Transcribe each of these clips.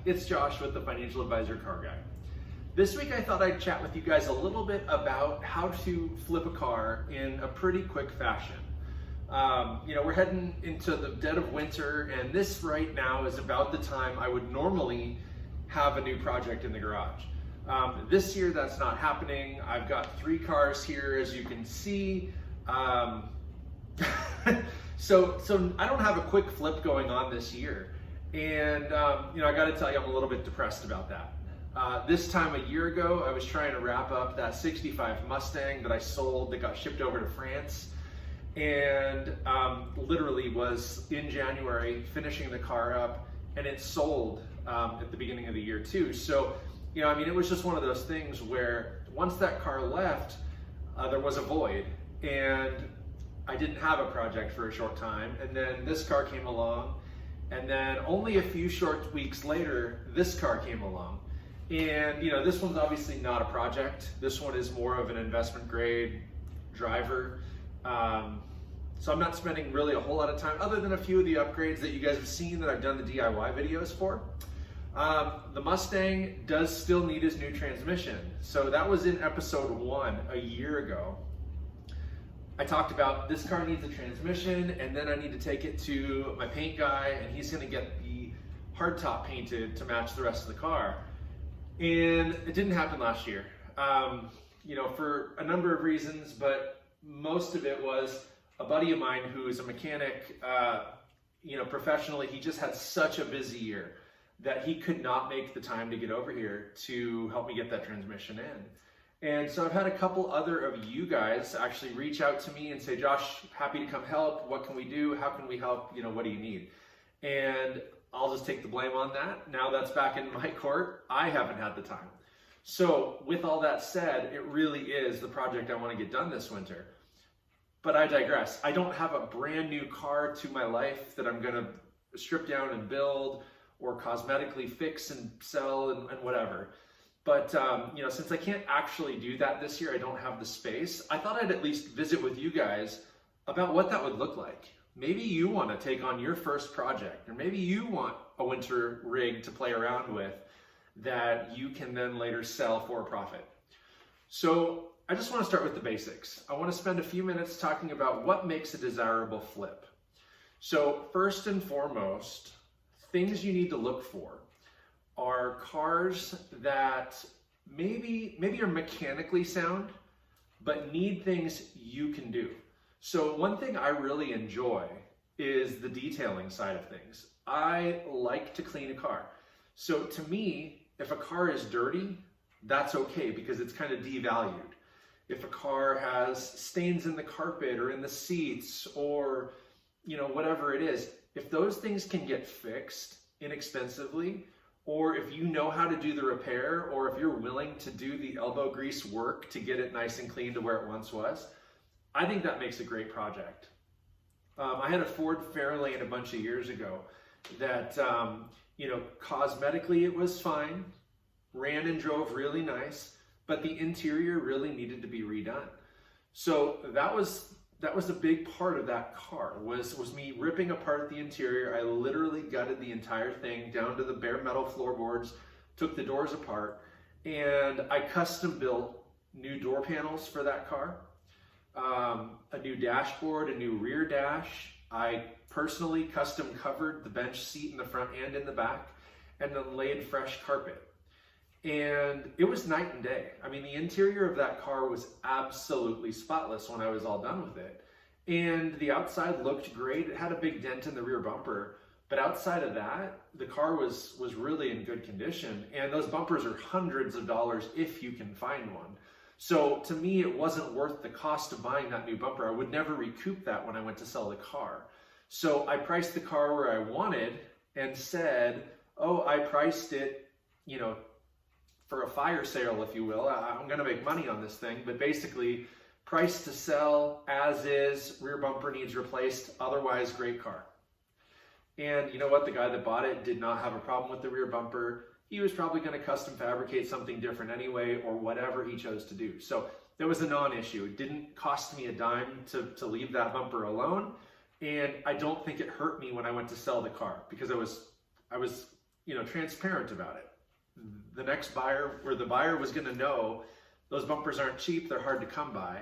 it's Josh with the Financial Advisor Car Guy. This week I thought I'd chat with you guys a little bit about how to flip a car in a pretty quick fashion. We're heading into the dead of winter, and this right now is about the time I would normally have a new project in the garage. This year that's not happening. I've got 3 cars here, as you can see. So I don't have a quick flip going on this year. And I gotta tell you, I'm a little bit depressed about that. This time a year ago, I was trying to wrap up that 65 Mustang that I sold that got shipped over to France. And literally was in January finishing the car up, and it sold at the beginning of the year too. So, it was just one of those things where once that car left, there was a void, and I didn't have a project for a short time. And then this car came along, and then only a few short weeks later, this car came along. And this one's obviously not a project. This one is more of an investment grade driver. So I'm not spending really a whole lot of time, other than a few of the upgrades that you guys have seen that I've done the DIY videos for. The Mustang does still need his new transmission. So that was in episode 1 a year ago. I talked about this car needs a transmission, and then I need to take it to my paint guy, and he's gonna get the hardtop painted to match the rest of the car. And it didn't happen last year, for a number of reasons, but most of it was a buddy of mine who is a mechanic, professionally. He just had such a busy year that he could not make the time to get over here to help me get that transmission in. And so I've had a couple other of you guys actually reach out to me and say, Josh, happy to come help. What can we do? How can we help? What do you need? And I'll just take the blame on that. Now that's back in my court. I haven't had the time. So with all that said, it really is the project I want to get done this winter. But I digress. I don't have a brand new car to my life that I'm going to strip down and build or cosmetically fix and sell and whatever. But, since I can't actually do that this year, I don't have the space. I thought I'd at least visit with you guys about what that would look like. Maybe you want to take on your first project, or maybe you want a winter rig to play around with that you can then later sell for a profit. So I just want to start with the basics. I want to spend a few minutes talking about what makes a desirable flip. So first and foremost, things you need to look for are cars that maybe are mechanically sound, but need things you can do. So one thing I really enjoy is the detailing side of things. I like to clean a car. So to me, if a car is dirty, that's okay because it's kind of devalued. If a car has stains in the carpet or in the seats or, whatever it is, if those things can get fixed inexpensively, or if you know how to do the repair, or if you're willing to do the elbow grease work to get it nice and clean to where it once was, I think that makes a great project. I had a Ford Fairlane a bunch of years ago that, cosmetically it was fine, ran and drove really nice, but the interior really needed to be redone. So that was a big part of that car, was me ripping apart the interior. I literally gutted the entire thing down to the bare metal floorboards, took the doors apart, and I custom built new door panels for that car. A new dashboard, a new rear dash. I personally custom covered the bench seat in the front and in the back, and then laid fresh carpet. And it was night and day. The interior of that car was absolutely spotless when I was all done with it. And the outside looked great. It had a big dent in the rear bumper, but outside of that, the car was really in good condition. And those bumpers are hundreds of dollars if you can find one. So to me, it wasn't worth the cost of buying that new bumper. I would never recoup that when I went to sell the car. So I priced the car where I wanted and said, I priced it, for a fire sale, if you will. I'm going to make money on this thing, but basically price to sell as is, rear bumper needs replaced, otherwise great car. And you know what? The guy that bought it did not have a problem with the rear bumper. He was probably going to custom fabricate something different anyway, or whatever he chose to do. So there was a non-issue. It didn't cost me a dime to leave that bumper alone. And I don't think it hurt me when I went to sell the car, because I was transparent about it. The next buyer, or the buyer, was going to know those bumpers aren't cheap, they're hard to come by.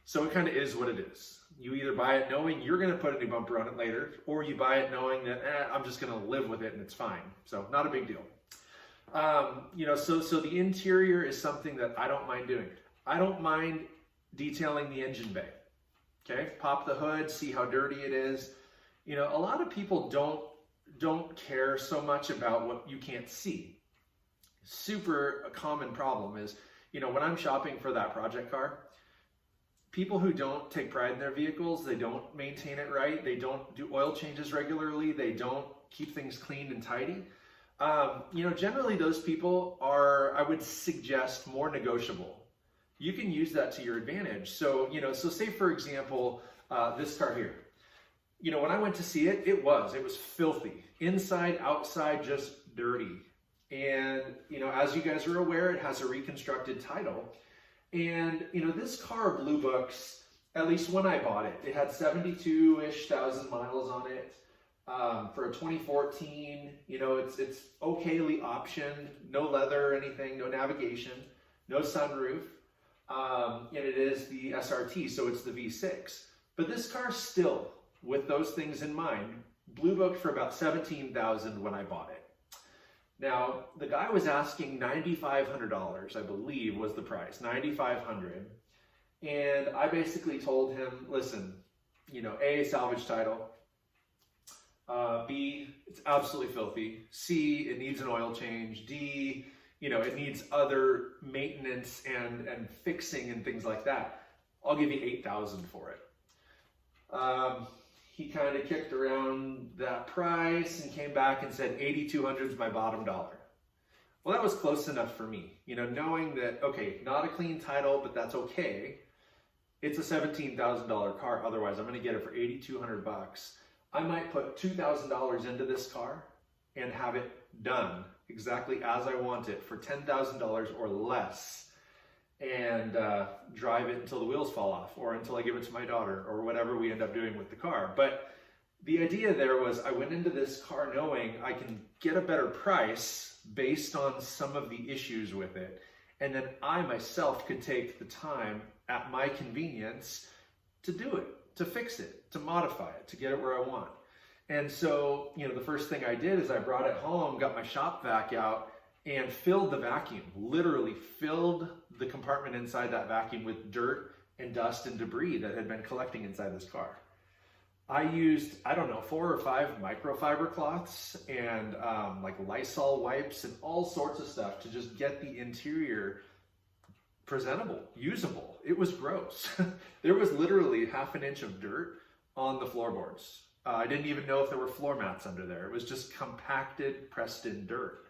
So it kind of is what it is. You either buy it knowing you're going to put a new bumper on it later, or you buy it knowing that I'm just going to live with it and it's fine. So not a big deal. So the interior is something that I don't mind doing. I don't mind detailing the engine bay. Okay, pop the hood, see how dirty it is. A lot of people don't care so much about what you can't see. Super common problem is, when I'm shopping for that project car, people who don't take pride in their vehicles, they don't maintain it right, they don't do oil changes regularly, they don't keep things clean and tidy. Generally those people are, I would suggest, more negotiable. You can use that to your advantage. So say for example, this car here. When I went to see it, it was filthy. Inside, outside, just dirty. And, as you guys are aware, it has a reconstructed title. And, this car, Blue Books, at least when I bought it, it had 72-ish thousand miles on it. For a 2014, it's okayly optioned, no leather or anything, no navigation, no sunroof. And it is the SRT, so it's the V6. But this car still, with those things in mind, Blue Booked for about $17,000 when I bought it. Now, the guy was asking $9,500, I believe was the price, $9,500. And I basically told him, listen, A, salvage title. B, it's absolutely filthy. C, it needs an oil change. D, it needs other maintenance and fixing and things like that. I'll give you $8,000 for it. He kind of kicked around that price and came back and said $8,200 is my bottom dollar. Well, that was close enough for me, knowing that, okay, not a clean title, but that's okay. It's a $17,000 car. Otherwise, I'm going to get it for $8,200. I might put $2,000 into this car and have it done exactly as I want it for $10,000 or less, and drive it until the wheels fall off, or until I give it to my daughter, or whatever we end up doing with the car. But the idea there was, I went into this car knowing I can get a better price based on some of the issues with it, and then I myself could take the time at my convenience to do it, to fix it, to modify it, to get it where I want. And so, the first thing I did is I brought it home, got my shop vac out, and filled the vacuum, literally filled the compartment inside that vacuum with dirt and dust and debris that had been collecting inside this car. I used, 4 or 5 microfiber cloths and like Lysol wipes and all sorts of stuff to just get the interior presentable, usable. It was gross. There was literally half an inch of dirt on the floorboards. I didn't even know if there were floor mats under there. It was just compacted, pressed in dirt.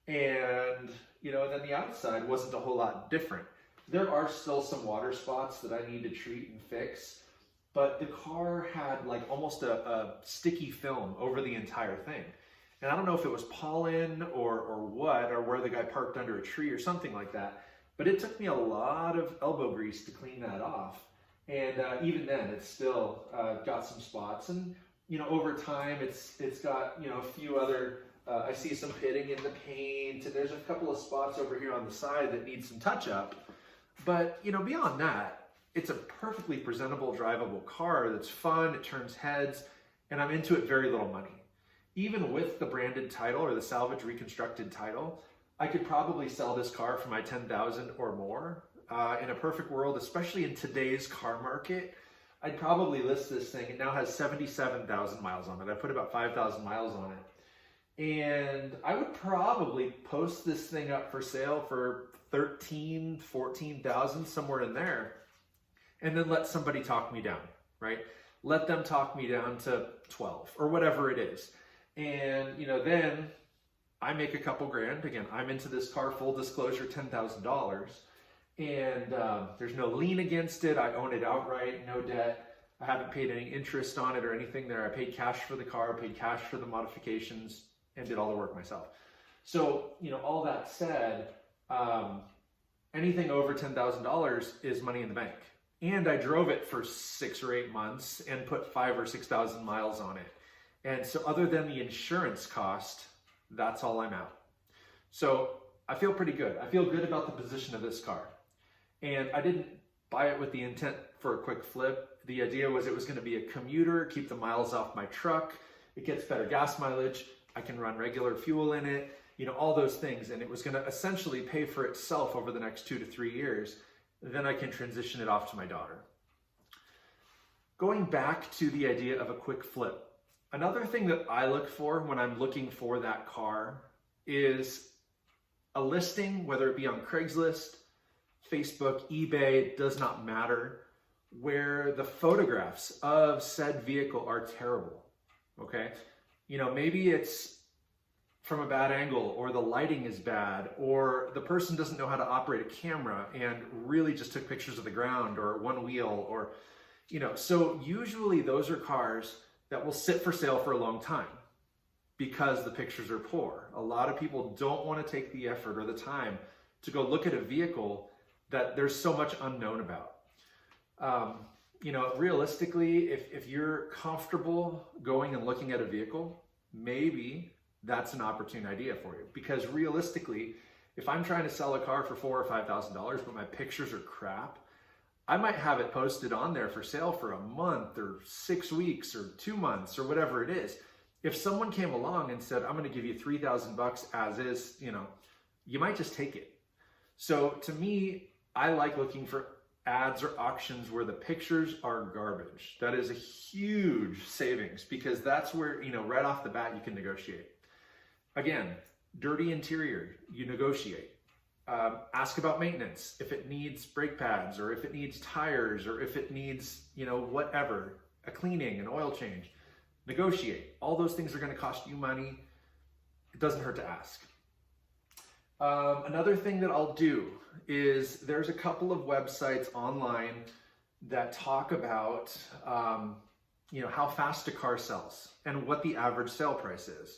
And, then the outside wasn't a whole lot different. There are still some water spots that I need to treat and fix, but the car had like almost a sticky film over the entire thing. And I don't know if it was pollen or what, or where the guy parked under a tree or something like that, but it took me a lot of elbow grease to clean that off. And even then, it's still got some spots. And, over time, it's got, a few other, I see some pitting in the paint, and there's a couple of spots over here on the side that need some touch up. But, beyond that, it's a perfectly presentable, drivable car that's fun, it turns heads, and I'm into it very little money. Even with the branded title or the salvage reconstructed title, I could probably sell this car for my $10,000 or more. In a perfect world, especially in today's car market, I'd probably list this thing. It now has 77,000 miles on it. I put about 5,000 miles on it. And I would probably post this thing up for sale for 13, 14,000, somewhere in there. And then let somebody talk me down, right? Let them talk me down to 12 or whatever it is. And, then I make a couple grand. Again, I'm into this car, full disclosure, $10,000. And there's no lien against it. I own it outright, no debt. I haven't paid any interest on it or anything there. I paid cash for the car, paid cash for the modifications, and did all the work myself. So, all that said, anything over $10,000 is money in the bank. And I drove it for 6 or 8 months and put 5,000 or 6,000 miles on it. And so other than the insurance cost, That's all I'm out. So I feel pretty good. I feel good about the position of this car. And I didn't buy it with the intent for a quick flip. The idea was it was going to be a commuter, keep the miles off my truck. It gets better gas mileage. I can run regular fuel in it, all those things. And it was going to essentially pay for itself over the next 2 to 3 years. Then I can transition it off to my daughter. Going back to the idea of a quick flip. Another thing that I look for when I'm looking for that car is a listing, whether it be on Craigslist, Facebook, eBay, it does not matter, where the photographs of said vehicle are terrible, okay? Maybe it's from a bad angle, or the lighting is bad, or the person doesn't know how to operate a camera and really just took pictures of the ground or one wheel, or, so usually those are cars that will sit for sale for a long time because the pictures are poor. A lot of people don't want to take the effort or the time to go look at a vehicle that there's so much unknown about. Realistically, if you're comfortable going and looking at a vehicle, maybe that's an opportune idea for you. Because realistically, if I'm trying to sell a car for $4,000 or $5,000, but my pictures are crap, I might have it posted on there for sale for a month or 6 weeks or 2 months or whatever it is. If someone came along and said, I'm going to give you $3,000 as is, you might just take it. So to me, I like looking for ads or auctions where the pictures are garbage. That is a huge savings because that's where, right off the bat, you can negotiate. Again, dirty interior, you negotiate. Ask about maintenance, if it needs brake pads or if it needs tires or if it needs, whatever, a cleaning, an oil change. Negotiate. All those things are going to cost you money. It doesn't hurt to ask. Another thing that I'll do is there's a couple of websites online that talk about, how fast a car sells and what the average sale price is.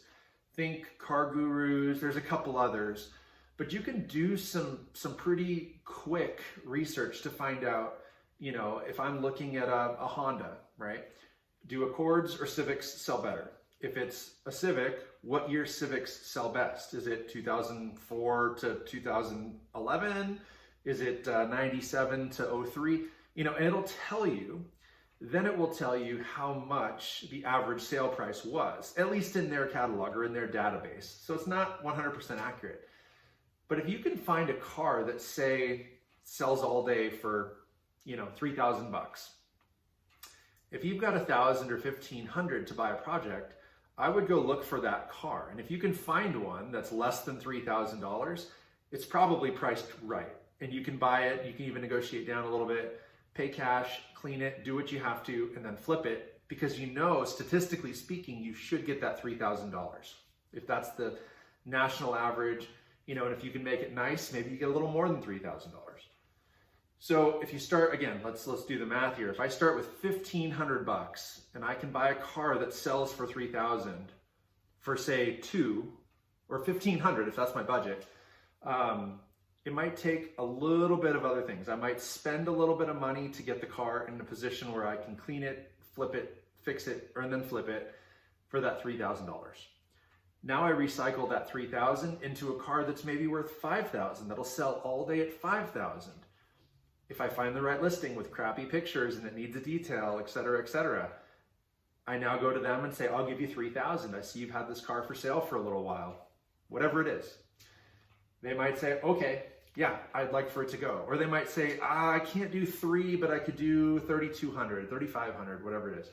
Think Car Gurus, there's a couple others, but you can do some pretty quick research to find out, if I'm looking at a Honda, right? Do Accords or Civics sell better? If it's a Civic, what year Civics sell best? Is it 2004 to 2011? Is it 97 to 03? And it'll tell you, then it will tell you how much the average sale price was, at least in their catalog or in their database. So it's not 100% accurate. But if you can find a car that, say, sells all day for, $3,000, if you've got $1,000 or $1,500 to buy a project, I would go look for that car. And if you can find one that's less than $3,000, it's probably priced right. And you can buy it, you can even negotiate down a little bit, pay cash, clean it, do what you have to, and then flip it, because statistically speaking, you should get that $3,000. If that's the national average, and if you can make it nice, maybe you get a little more than $3,000. So if you start, again, let's do the math here. If I start with $1,500 and I can buy a car that sells for $3,000 for, say, 2 or $1,500 if that's my budget, it might take a little bit of other things. I might spend a little bit of money to get the car in a position where I can clean it, flip it, fix it, and then flip it for that $3,000. Now I recycle that $3,000 into a car that's maybe worth $5,000 that'll sell all day at $5,000. If I find the right listing with crappy pictures and it needs a detail, etc., I now go to them and say, I'll give you $3,000. I see you've had this car for sale for a little while, whatever it is. They might say, okay, yeah, I'd like for it to go. Or they might say, I can't do 3, but I could do 3,200, 3,500, whatever it is.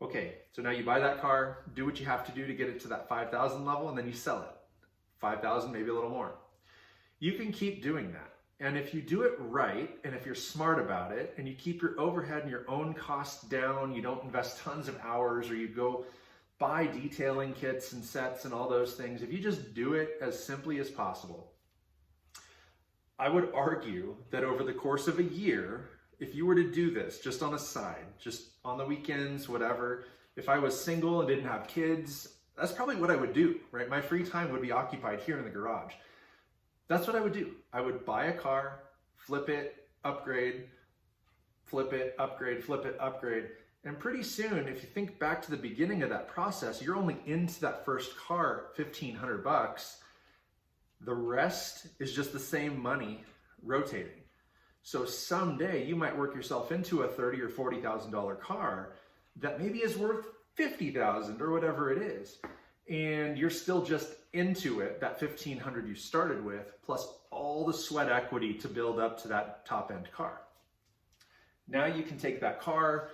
Okay, so now you buy that car, do what you have to do to get it to that 5,000 level, and then you sell it. 5,000, maybe a little more. You can keep doing that. And if you do it right, and if you're smart about it, and you keep your overhead and your own costs down, you don't invest tons of hours, or you go buy detailing kits and sets and all those things, if you just do it as simply as possible, I would argue that over the course of a year, if you were to do this just on a side, just on the weekends, whatever, if I was single and didn't have kids, that's probably what I would do, right? My free time would be occupied here in the garage. That's what I would do. I would buy a car, flip it, upgrade, flip it, upgrade, flip it, upgrade. And pretty soon, if you think back to the beginning of that process, you're only into that first car, $1,500. The rest is just the same money rotating. So someday you might work yourself into a $30,000 or $40,000 car that maybe is worth $50,000 or whatever it is. And you're still just into it, that $1,500 you started with, plus all the sweat equity to build up to that top end car. Now you can take that car,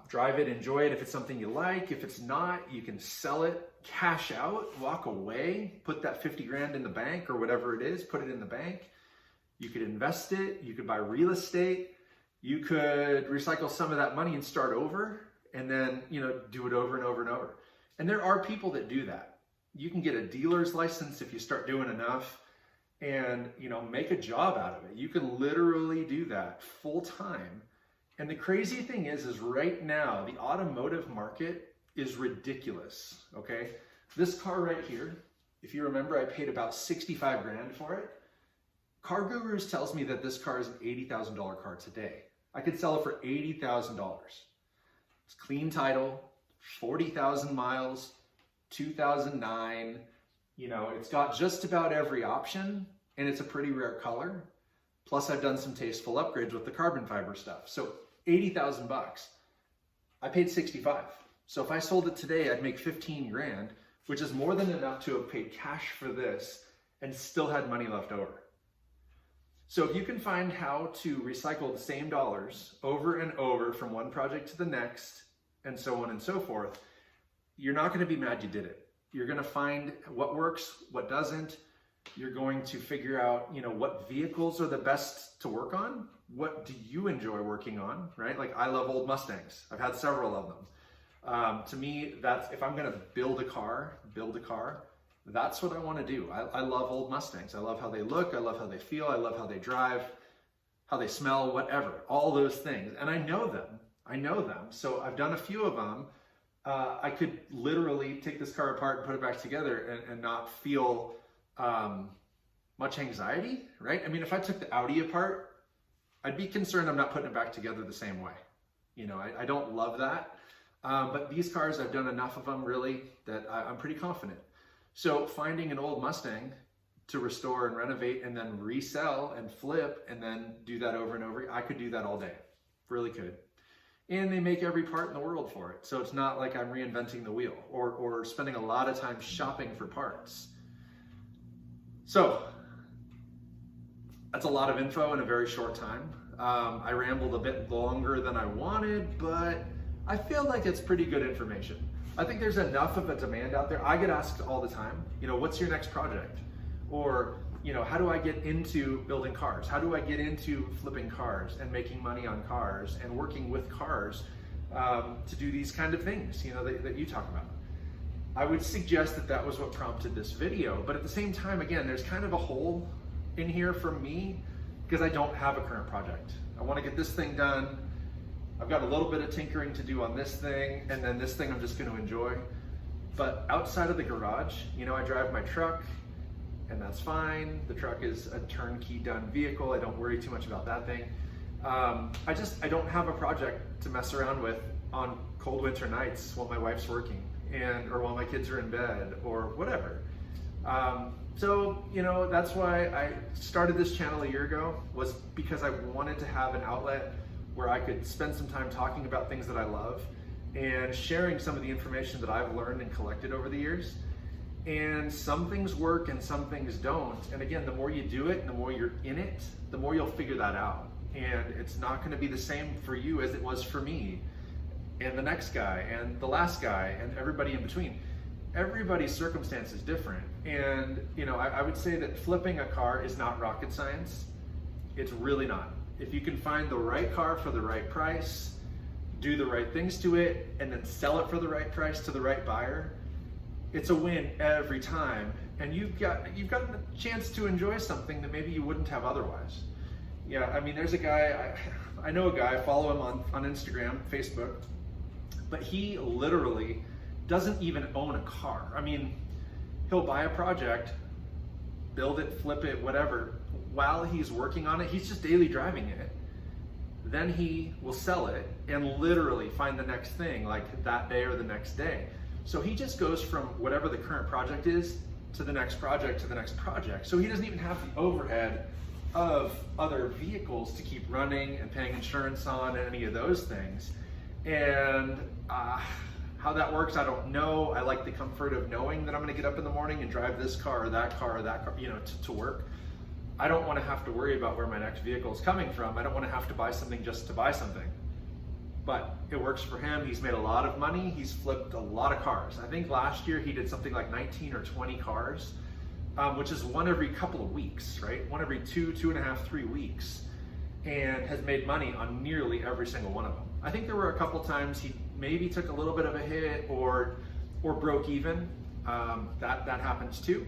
drive it, enjoy it if it's something you like. If it's not, you can sell it, cash out, walk away, put that 50 grand in the bank or whatever it is, put it in the bank. You could invest it, you could buy real estate, you could recycle some of that money and start over, and then, do it over and over and over. And there are people that do that. You can get a dealer's license if you start doing enough and, make a job out of it. You can literally do that full time. And the crazy thing is right now, the automotive market is ridiculous, okay? This car right here, if you remember, I paid about 65 grand for it. Car Gurus tells me that this car is an $80,000 car today. I could sell it for $80,000. It's clean title, 40,000 miles, 2009. It's got just about every option, and it's a pretty rare color. Plus, I've done some tasteful upgrades with the carbon fiber stuff. So 80,000 bucks. I paid 65. So if I sold it today, I'd make 15 grand, which is more than enough to have paid cash for this and still had money left over. So if you can find how to recycle the same dollars over and over from one project to the next, and so on and so forth, you're not going to be mad you did it. You're going to find what works, what doesn't. You're going to figure out, what vehicles are the best to work on. What do you enjoy working on, right? Like, I love old Mustangs. I've had several of them. To me, that's, if I'm going to build a car, that's what I want to do. I love old Mustangs. I love how they look. I love how they feel. I love how they drive, how they smell, whatever, all those things. And I know them. So I've done a few of them. I could literally take this car apart and put it back together and not feel much anxiety, right? I mean, if I took the Audi apart, I'd be concerned I'm not putting it back together the same way. I don't love that. But these cars, I've done enough of them really that I'm pretty confident. So finding an old Mustang to restore and renovate and then resell and flip and then do that over and over, I could do that all day. Really could. And they make every part in the world for it. So it's not like I'm reinventing the wheel or spending a lot of time shopping for parts. So that's a lot of info in a very short time. I rambled a bit longer than I wanted, but I feel like it's pretty good information. I think there's enough of a demand out there. I get asked all the time, what's your next project? Or, how do I get into building cars? How do I get into flipping cars and making money on cars and working with cars to do these kind of things, that you talk about? I would suggest that was what prompted this video. But at the same time, again, there's kind of a hole in here for me because I don't have a current project. I want to get this thing done. I've got a little bit of tinkering to do on this thing, and then this thing I'm just going to enjoy. But outside of the garage, I drive my truck, and that's fine. The truck is a turnkey done vehicle. I don't worry too much about that thing. I don't have a project to mess around with on cold winter nights while my wife's working or while my kids are in bed or whatever. So, that's why I started this channel a year ago, was because I wanted to have an outlet where I could spend some time talking about things that I love and sharing some of the information that I've learned and collected over the years. And some things work and some things don't. And again, the more you do it and the more you're in it, the more you'll figure that out. And it's not going to be the same for you as it was for me and the next guy and the last guy and everybody in between. Everybody's circumstance is different. And, I would say that flipping a car is not rocket science. It's really not. If you can find the right car for the right price, do the right things to it, and then sell it for the right price to the right buyer, it's a win every time. And you've got a chance to enjoy something that maybe you wouldn't have otherwise. Yeah, I mean, there's a guy, I know a guy, I follow him on Instagram, Facebook, but he literally doesn't even own a car. I mean, he'll buy a project, build it, flip it, whatever. While he's working on it, he's just daily driving it. then he will sell it and literally find the next thing like that day or the next day. So he just goes from whatever the current project is to the next project to the next project. So he doesn't even have the overhead of other vehicles to keep running and paying insurance on and any of those things. And how that works, I don't know. I like the comfort of knowing that I'm gonna get up in the morning and drive this car or that car, to work. I don't wanna have to worry about where my next vehicle is coming from. I don't wanna have to buy something just to buy something. But it works for him. He's made a lot of money. He's flipped a lot of cars. I think last year he did something like 19 or 20 cars, which is one every couple of weeks, right? One every 2.5, 3 weeks, and has made money on nearly every single one of them. I think there were a couple times he maybe took a little bit of a hit or broke even. That happens too.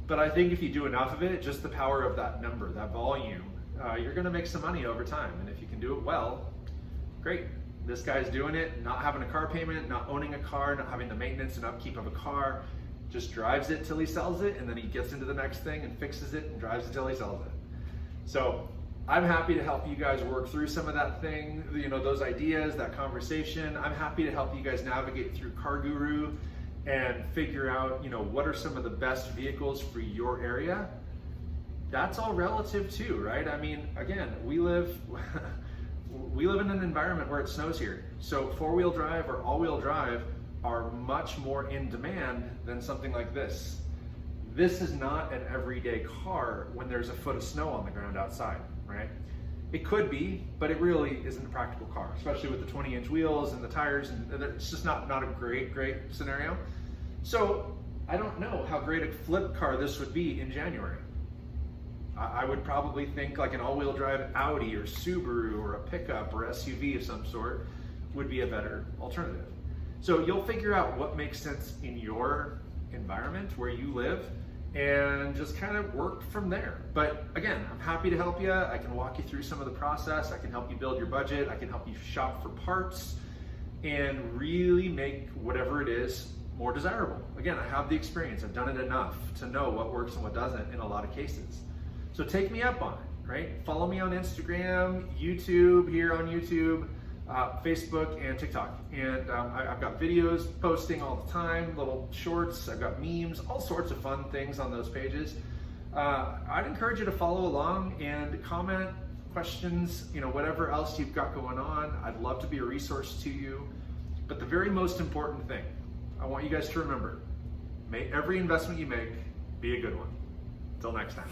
But I think if you do enough of it, just the power of that number, that volume, you're gonna make some money over time. And if you can do it well, great. This guy's doing it, not having a car payment, not owning a car, not having the maintenance and upkeep of a car, just drives it till he sells it, and then he gets into the next thing and fixes it and drives it till he sells it. So I'm happy to help you guys work through some of that thing, those ideas, that conversation. I'm happy to help you guys navigate through CarGuru and figure out, what are some of the best vehicles for your area. That's all relative too, right? I mean, again, we live in an environment where it snows here. So 4-wheel drive or all-wheel drive are much more in demand than something like this. This is not an everyday car when there's a foot of snow on the ground outside, right? It could be, but it really isn't a practical car, especially with the 20-inch wheels and the tires, and it's just not a great scenario. So I don't know how great a flip car this would be in January. I would probably think like an all-wheel drive Audi or Subaru or a pickup or SUV of some sort would be a better alternative. So you'll figure out what makes sense in your environment where you live and just kind of work from there. But again, I'm happy to help you. I can walk you through some of the process. I can help you build your budget. I can help you shop for parts and really make whatever it is more desirable. Again, I have the experience. I've done it enough to know what works and what doesn't in a lot of cases. So take me up on it, right? Follow me on Instagram, YouTube, here on YouTube, Facebook, and TikTok. And I've got videos posting all the time, little shorts, I've got memes, all sorts of fun things on those pages. I'd encourage you to follow along and comment, questions, whatever else you've got going on. I'd love to be a resource to you. But the very most important thing, I want you guys to remember, may every investment you make be a good one. Until next time.